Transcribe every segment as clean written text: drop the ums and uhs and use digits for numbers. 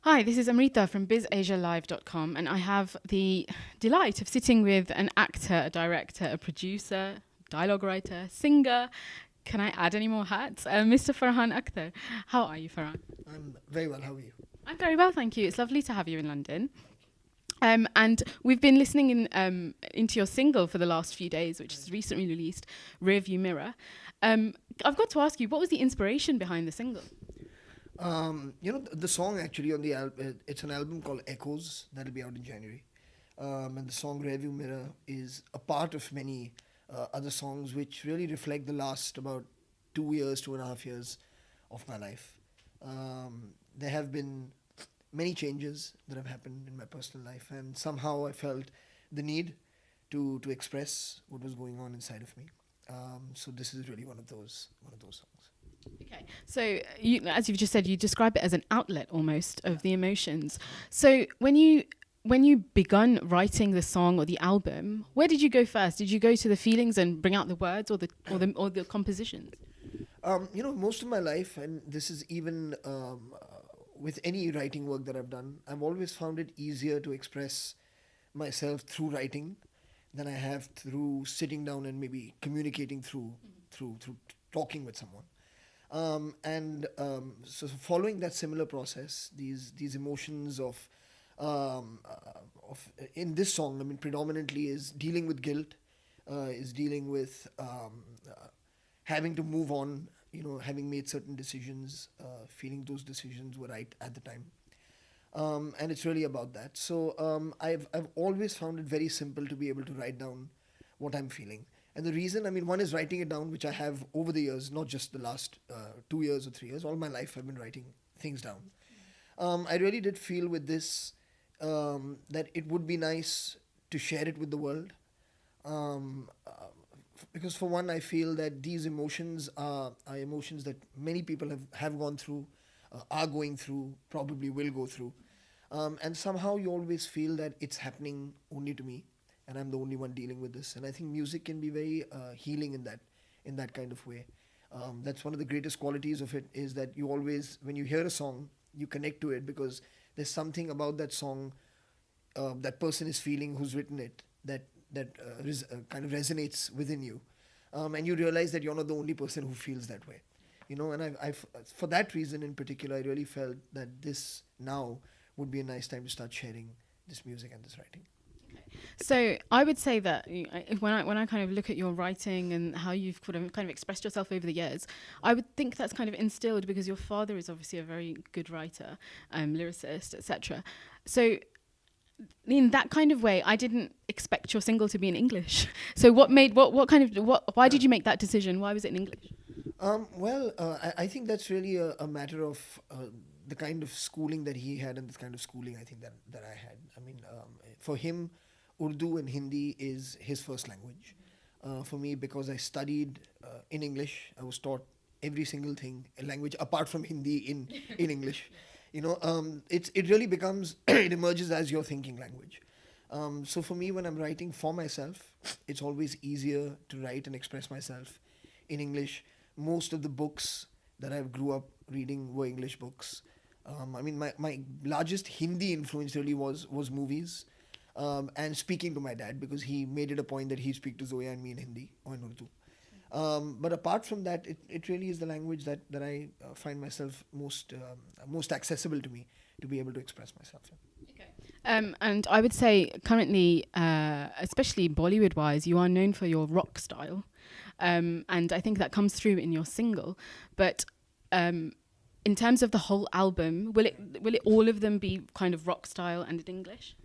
Hi, this is Amrita from bizasialive.com, and I have the delight of sitting with an actor, a director, a producer, dialogue writer, singer. Can I add any more hats? Mr. Farhan Akhtar. How are you, Farhan? I'm very well. How are you? I'm very well, thank you. It's lovely to have you in London. And we've been listening into your single for the last few days, which is recently released, Rearview Mirror. I've got to ask you, what was the inspiration behind the single? The song actually on the album, it's an album called Echoes that'll be out in January. And the song Rearview Mirror is a part of many other songs which really reflect the last about 2 years, 2.5 years of my life. There have been many changes that have happened in my personal life, and somehow I felt the need to express what was going on inside of me. So this is really one of those songs. Okay, so as you've just said, you describe it as an outlet almost of the emotions. So when you begun writing the song or the album, where did you go first? Did you go to the feelings and bring out the words, or the compositions? Most of my life, and this is even with any writing work that I've done, I've always found it easier to express myself through writing than I have through sitting down and maybe communicating through talking with someone. So following that similar process, these emotions of in this song, I mean, predominantly is dealing with guilt, is dealing with having to move on, having made certain decisions, feeling those decisions were right at the time. And it's really about that. So I've always found it very simple to be able to write down what I'm feeling. And the reason, I mean, one is writing it down, which I have over the years, not just the last 2 years or 3 years. All my life, I've been writing things down. I really did feel with this that it would be nice to share it with the world. Um, because for one, I feel that these emotions are emotions that many people have gone through, are going through, probably will go through. And somehow you always feel that it's happening only to me, and I'm the only one dealing with this. And I think music can be very healing in that kind of way. That's one of the greatest qualities of it is that you always, when you hear a song, you connect to it because there's something about that song that person is feeling who's written it that kind of resonates within you, and you realize that you're not the only person who feels that way. And I've for that reason in particular, I really felt that this now would be a nice time to start sharing this music and this writing. So I would say that when I kind of look at your writing and how you've kind of expressed yourself over the years, I would think that's kind of instilled because your father is obviously a very good writer, lyricist, etc. So in that kind of way, I didn't expect your single to be in English. So why did you make that decision? Why was it in English? I think that's really a matter of the kind of schooling that he had and the kind of schooling I think that I had. I mean, for him, Urdu and Hindi is his first language. For me, because I studied in English, I was taught every single thing, a language apart from Hindi in English. It really becomes it emerges as your thinking language. So for me, when I'm writing for myself, it's always easier to write and express myself in English. Most of the books that I grew up reading were English books. I mean, my largest Hindi influence really was movies, and speaking to my dad because he made it a point that he speak to Zoya and me in Hindi or in Urdu. But apart from that, it really is the language that I find myself most accessible to me to be able to express myself in. And I would say currently, especially Bollywood-wise, you are known for your rock style, and I think that comes through in your single. But in terms of the whole album, will it all of them be kind of rock style and in English?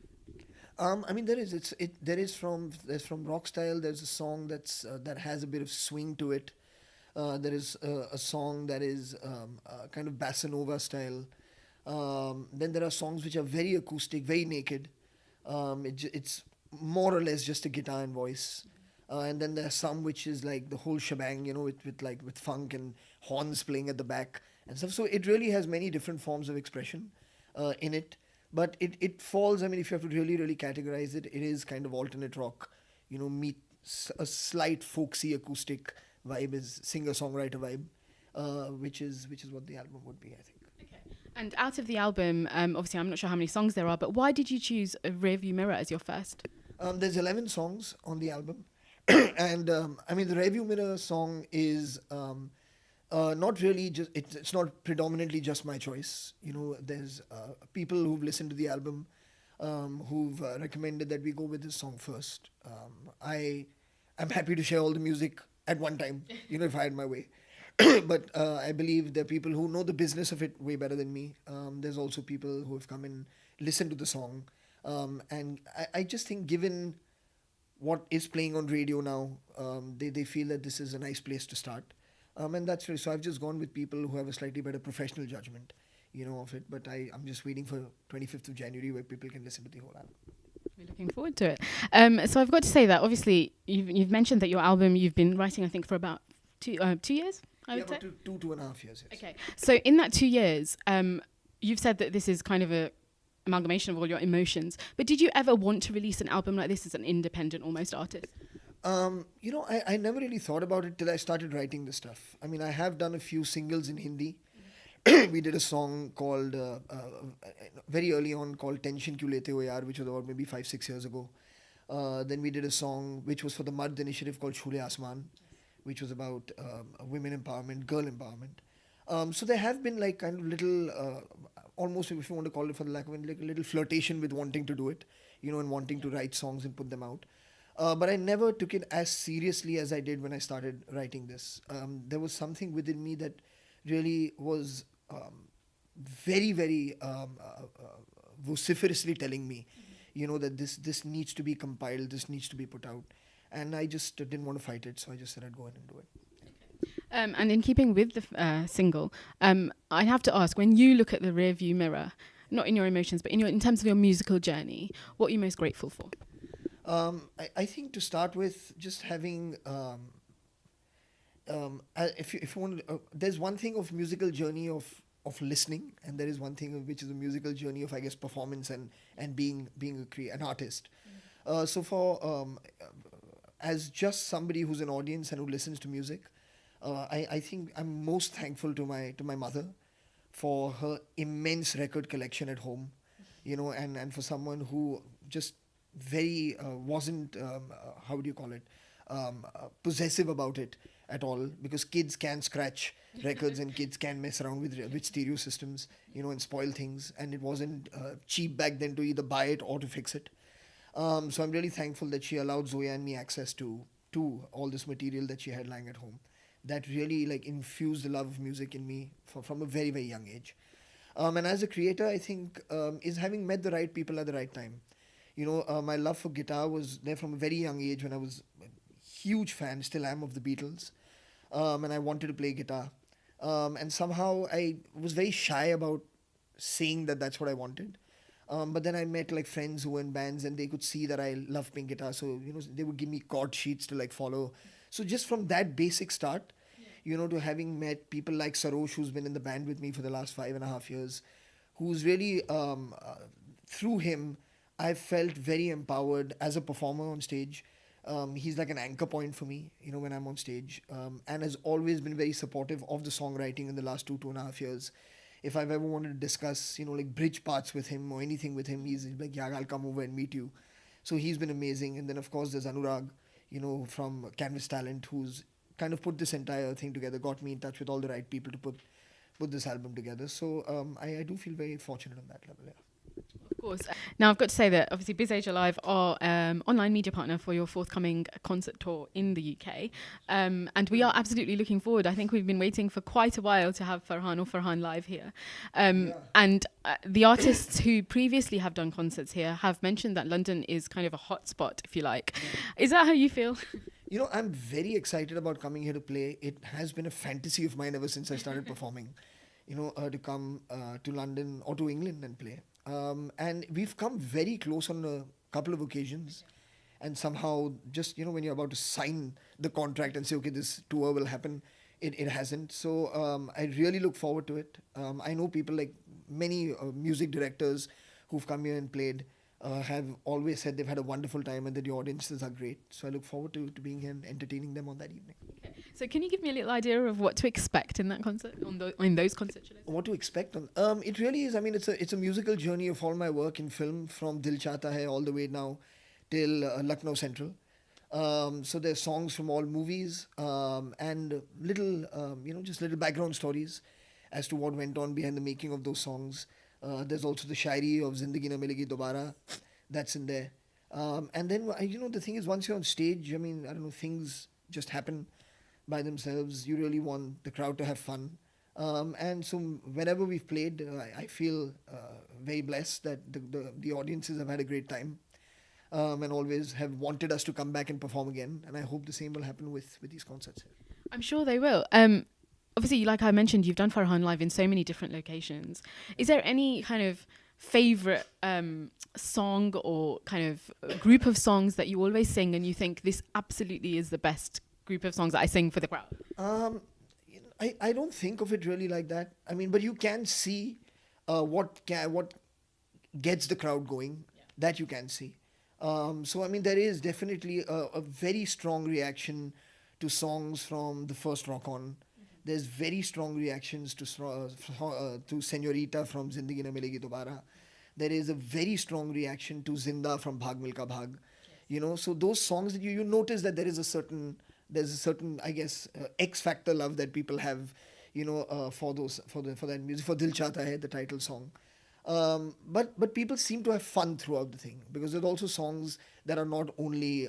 I mean, there's from rock style. There's a song that has a bit of swing to it. There is a song that is kind of bossa nova style. Then there are songs which are very acoustic, very naked. It's more or less just a guitar and voice. And then there's some which is like the whole shebang, with funk and horns playing at the back and stuff. So it really has many different forms of expression in it. But it falls, I mean, if you have to really, really categorize it, it is kind of alternate rock, meet a slight folksy acoustic vibe is singer-songwriter vibe, which is what the album would be, I think. And out of the album, obviously, I'm not sure how many songs there are, but why did you choose a Rearview Mirror as your first? There's 11 songs on the album. And I mean, the Review Mirror song is not really just, it's not predominantly just my choice. You know, there's people who've listened to the album who've recommended that we go with this song first. I'm happy to share all the music at one time, you know, if I had my way. But I believe there are people who know the business of it way better than me. There's also people who have come and listened to the song. And I just think, given what is playing on radio now, they feel that this is a nice place to start. And that's really, so I've just gone with people who have a slightly better professional judgment, you know, of it. But I'm just waiting for 25th of January where people can listen to the whole album. We're looking forward to it. So I've got to say that obviously you've mentioned that your album you've been writing, I think, for about 2 years. I would say. About 2.5 years. Yes. Okay. So in that 2 years, you've said that this is kind of a amalgamation of all your emotions. But did you ever want to release an album like this as an independent, almost artist? You know, I never really thought about it till I started writing this stuff. I mean, I have done a few singles in Hindi. We did a song called very early on called Tension Kyun Lete Ho Yaar, which was about maybe 5-6 years ago. Then we did a song which was for the Mard initiative called Chule Asman, which was about women empowerment, girl empowerment. So there have been like kind of little, almost if you want to call it for the lack of it, like a little flirtation with wanting to do it, you know, and wanting to write songs and put them out. But I never took it as seriously as I did when I started writing this. There was something within me that really was very, very vociferously telling me, you know, that this needs to be compiled, this needs to be put out. And I just didn't want to fight it, so I just said I'd go in and do it. And in keeping with the single, I have to ask, when you look at the rearview mirror, not in your emotions, but in terms of your musical journey, what are you most grateful for? I think to start with, just having, if you want, there's one thing of musical journey of listening, and there is one thing which is a musical journey of, I guess, performance and being an artist. So for as just somebody who's an audience and who listens to music, I think I'm most thankful to my mother for her immense record collection at home, you know, and for someone who just very wasn't how do you call it, possessive about it at all, because kids can scratch records and kids can mess around with stereo systems, you know, and spoil things, and it wasn't cheap back then to either buy it or to fix it. So I'm really thankful that she allowed Zoya and me access to all this material that she had lying at home, that really like infused the love of music in me from a very, very young age. And as a creator, I think is having met the right people at the right time. You know, my love for guitar was there from a very young age, when I was a huge fan, still am, of the Beatles. And I wanted to play guitar. And somehow I was very shy about saying that that's what I wanted. But then I met like friends who were in bands, and they could see that I loved playing guitar. So, you know, they would give me chord sheets to like follow. So just from that basic start, you know, to having met people like Sarosh, who's been in the band with me for the last 5.5 years, who's really, through him, I felt very empowered as a performer on stage. He's like an anchor point for me, you know, when I'm on stage, and has always been very supportive of the songwriting in the last 2.5 years. If I've ever wanted to discuss, you know, like bridge parts with him or anything with him, he's like, yeah, I'll come over and meet you. So he's been amazing. And then, of course, there's Anurag, you know, from Canvas Talent, who's kind of put this entire thing together, got me in touch with all the right people to put this album together. So I do feel very fortunate on that level, yeah. Of course. Now, I've got to say that obviously Biz Age Alive are online media partner for your forthcoming concert tour in the UK. And we are absolutely looking forward. I think we've been waiting for quite a while to have Farhan live here. And the artists who previously have done concerts here have mentioned that London is kind of a hotspot, if you like. Is that how you feel? You know, I'm very excited about coming here to play. It has been a fantasy of mine ever since I started performing, you know, to come to London or to England and play. And we've come very close on a couple of occasions. And somehow, just, you know, when you're about to sign the contract and say, okay, this tour will happen, it hasn't. So I really look forward to it. I know people like many music directors who've come here and played have always said they've had a wonderful time and that the audiences are great. So I look forward to being here and entertaining them on that evening. Okay. So can you give me a little idea of what to expect in that concert, in those concerts? Should I say? What to expect on? It really is. I mean, it's a musical journey of all my work in film, from Dil Chahta Hai all the way now till Lucknow Central. So there's songs from all movies, and little, just little background stories as to what went on behind the making of those songs. There's also the Shairi of Zindagi Na Milegi Dobara, that's in there. And then, the thing is, once you're on stage, I mean, I don't know, things just happen by themselves. You really want the crowd to have fun. And so whenever we've played, I feel very blessed that the audiences have had a great time, and always have wanted us to come back and perform again. And I hope the same will happen with these concerts. I'm sure they will. Obviously, like I mentioned, you've done Farhan live in so many different locations. Is there any kind of favorite song or kind of group of songs that you always sing and you think this absolutely is the best group of songs that I sing for the crowd? I don't think of it really like that. I mean, but you can see what gets the crowd going. Yeah. That you can see. So I mean, there is definitely a very strong reaction to songs from the first Rock On. There's very strong reactions to Señorita from Zindagi Na Milegi Dobara. There is a very strong reaction to Zinda from Bhag Milka Bhag. Yes. So those songs that you notice that there's a certain I guess X factor love that people have, for that music, for Dil Chahta Hai, the title song. But people seem to have fun throughout the thing, because there's also songs that are not only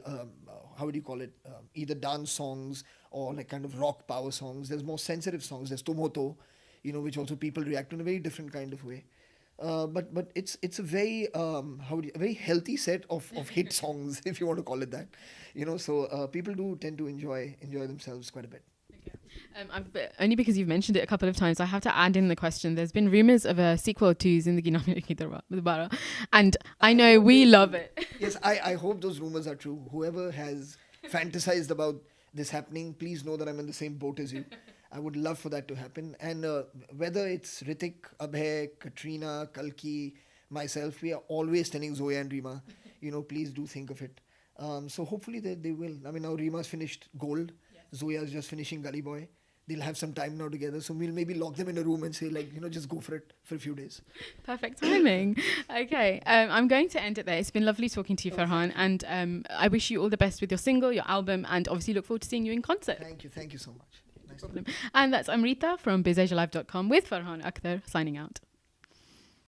how would you call it, either dance songs or like kind of rock power songs. There's more sensitive songs. There's Tomoto, which also people react in a very different kind of way. But it's a very a very healthy set of hit songs, if you want to call it that. So people do tend to enjoy themselves quite a bit. Only because you've mentioned it a couple of times, I have to add in the question. There's been rumours of a sequel to Zindagi Na Milegi Dobara, and I know we love it. Yes, I hope those rumours are true. Whoever has fantasized about this happening, please know that I'm in the same boat as you. I would love for that to happen. And whether it's Ritik, Abhay, Katrina, Kalki, myself, we are always telling Zoya and Rima, please do think of it. So hopefully they will. I mean, now Rima's finished Gold. Yes. Zoya's just finishing Gully Boy. They'll have some time now together. So we'll maybe lock them in a room and say, just go for it for a few days. Perfect timing. Okay. I'm going to end it there. It's been lovely talking to you, Farhan. And I wish you all the best with your single, your album, and obviously look forward to seeing you in concert. Thank you. Thank you so much. Nice problem. And that's Amrita from BizAsiaLive.com with Farhan Akhtar signing out.